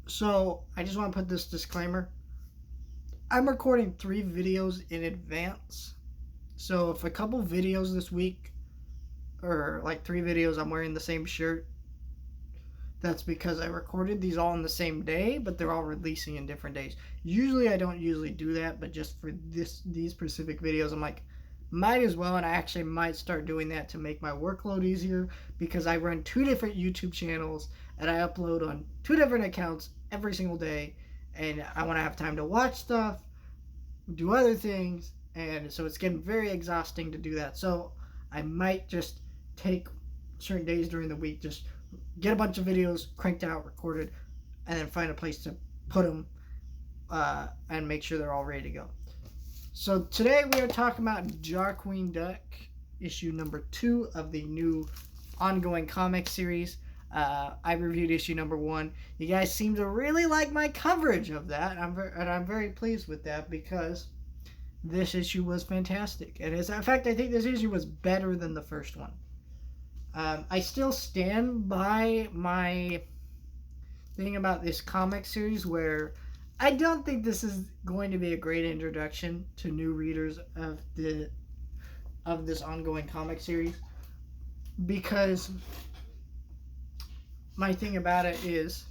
So I just want to put this disclaimer. I'm recording 3 videos in advance. So if a couple videos this week, or like 3 videos, I'm wearing the same shirt, that's because I recorded these all on the same day, but they're all releasing in different days. Usually I don't usually do that, but just for these specific videos, I'm like, might as well, and I actually might start doing that to make my workload easier because I run 2 different YouTube channels and I upload on 2 different accounts every single day, and I want to have time to watch stuff, do other things, and so it's getting very exhausting to do that. So I might just take certain days during the week, just get a bunch of videos cranked out, recorded, and then find a place to put them and make sure they're all ready to go. So today we are talking about Darkwing Duck, issue number 2 of the new ongoing comic series. I reviewed issue number 1. You guys seem to really like my coverage of that, and I'm very pleased with that because this issue was fantastic. And in fact, I think this issue was better than the first one. I still stand by my thing about this comic series where I don't think this is going to be a great introduction to new readers of this ongoing comic series, because my thing about it is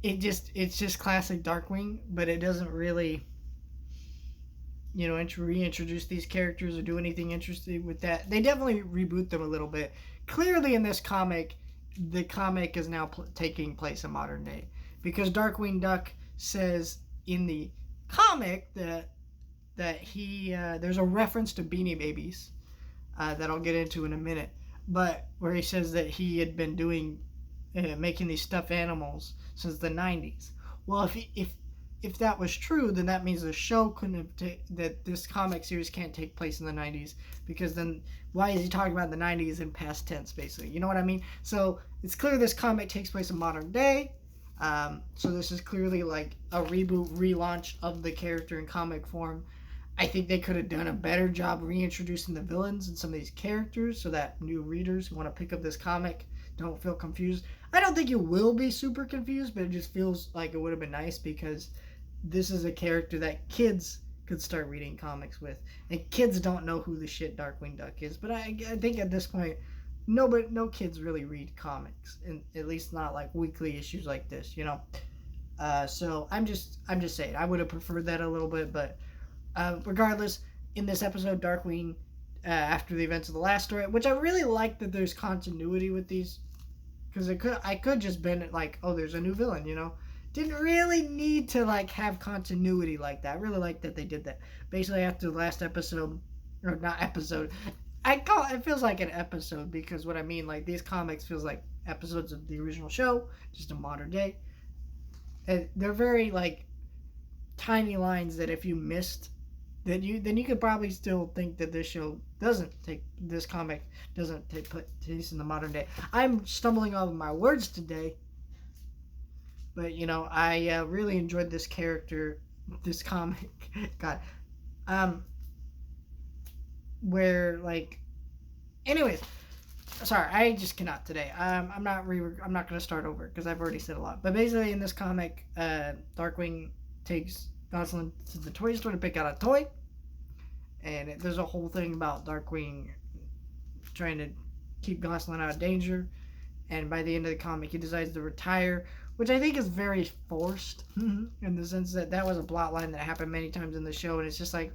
it's just classic Darkwing, but it doesn't really reintroduce these characters or do anything interesting with that. They definitely reboot them a little bit. Clearly in this comic, the comic is now taking place in modern day, because Darkwing Duck says in the comic that he there's a reference to Beanie Babies that I'll get into in a minute, but where he says that he had been doing making these stuffed animals since the 90s. Well, if that was true, then that means the show couldn't have that this comic series can't take place in the 90s, because then why is he talking about the 90s in past tense, basically? You know what I mean? So it's clear this comic takes place in modern day. So this is clearly like a reboot, relaunch of the character in comic form. I think they could have done a better job reintroducing the villains and some of these characters so that new readers who want to pick up this comic don't feel confused. I don't think you will be super confused, but it just feels like it would have been nice, because this is a character that kids could start reading comics with, and kids don't know who the shit Darkwing Duck is. But I think at this point, no kids really read comics, and at least not like weekly issues like this, you know. So I'm just saying I would have preferred that a little bit, but regardless, in this episode, Darkwing, after the events of the last story, which I really like that there's continuity with these, because I could just been like, oh, there's a new villain, you know. Didn't really need to like have continuity like that. I really like that they did that. Basically, after the last episode, or not episode, it feels like an episode, because what I mean, like, these comics feels like episodes of the original show, just in modern day. And they're very like tiny lines that if you missed, then you could probably still think that this comic doesn't take place in the modern day. I'm stumbling over my words today. But, I really enjoyed this character, this comic. God. Where, like... Anyways. Sorry, I just cannot today. I'm not going to start over, because I've already said a lot. But basically, in this comic, Darkwing takes Gosling to the toy store to pick out a toy. And there's a whole thing about Darkwing trying to keep Gosling out of danger. And by the end of the comic, he decides to retire, which I think is very forced, in the sense that was a plot line that happened many times in the show, and it's just like,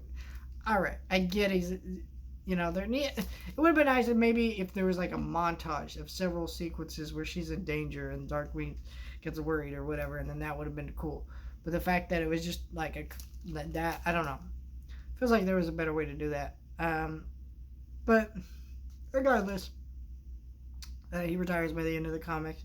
all right, I get it would have been nice if maybe if there was like a montage of several sequences where she's in danger and Darkwing gets worried or whatever, and then that would have been cool. But the fact that it was just like that, I don't know. Feels like there was a better way to do that. But regardless, he retires by the end of the comic.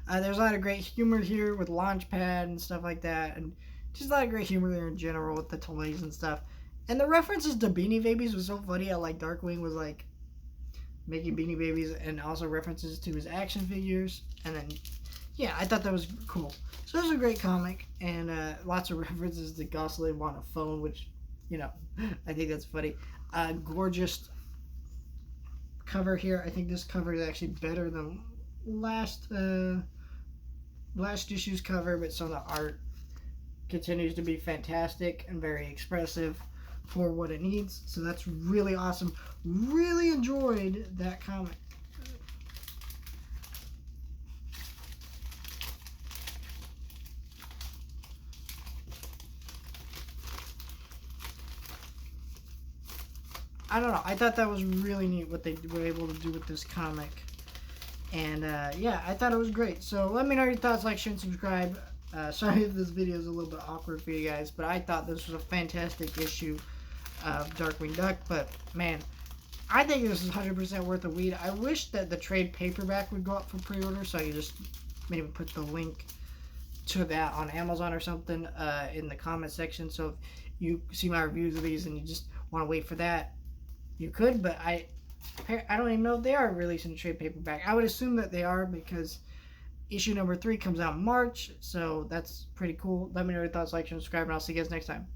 There's a lot of great humor here with Launchpad and stuff like that, and just a lot of great humor there in general with the toys and stuff. And the references to Beanie Babies was so funny. How like Darkwing was like making Beanie Babies, and also references to his action figures. And then, yeah, I thought that was cool. So it was a great comic, and lots of references to Gosling on a phone, which, I think that's funny. Gorgeous cover here. I think this cover is actually better than last last issue's cover, but some of the art continues to be fantastic and very expressive for what it needs. So that's really awesome. Really enjoyed that comic. I don't know. I thought that was really neat what they were able to do with this comic. And yeah, I thought it was great. So let me know your thoughts, like, share, and subscribe. Sorry if this video is a little bit awkward for you guys, but I thought this was a fantastic issue of Darkwing Duck. But man, I think this is 100% worth a read. I wish that the trade paperback would go up for pre-order, so I could just maybe put the link to that on Amazon or something in the comment section. So if you see my reviews of these and you just want to wait for that, you could. But I don't even know if they are releasing a trade paperback. I would assume that they are, because issue number 3 comes out in March, so that's pretty cool. Let me know your thoughts, like, subscribe, and I'll see you guys next time.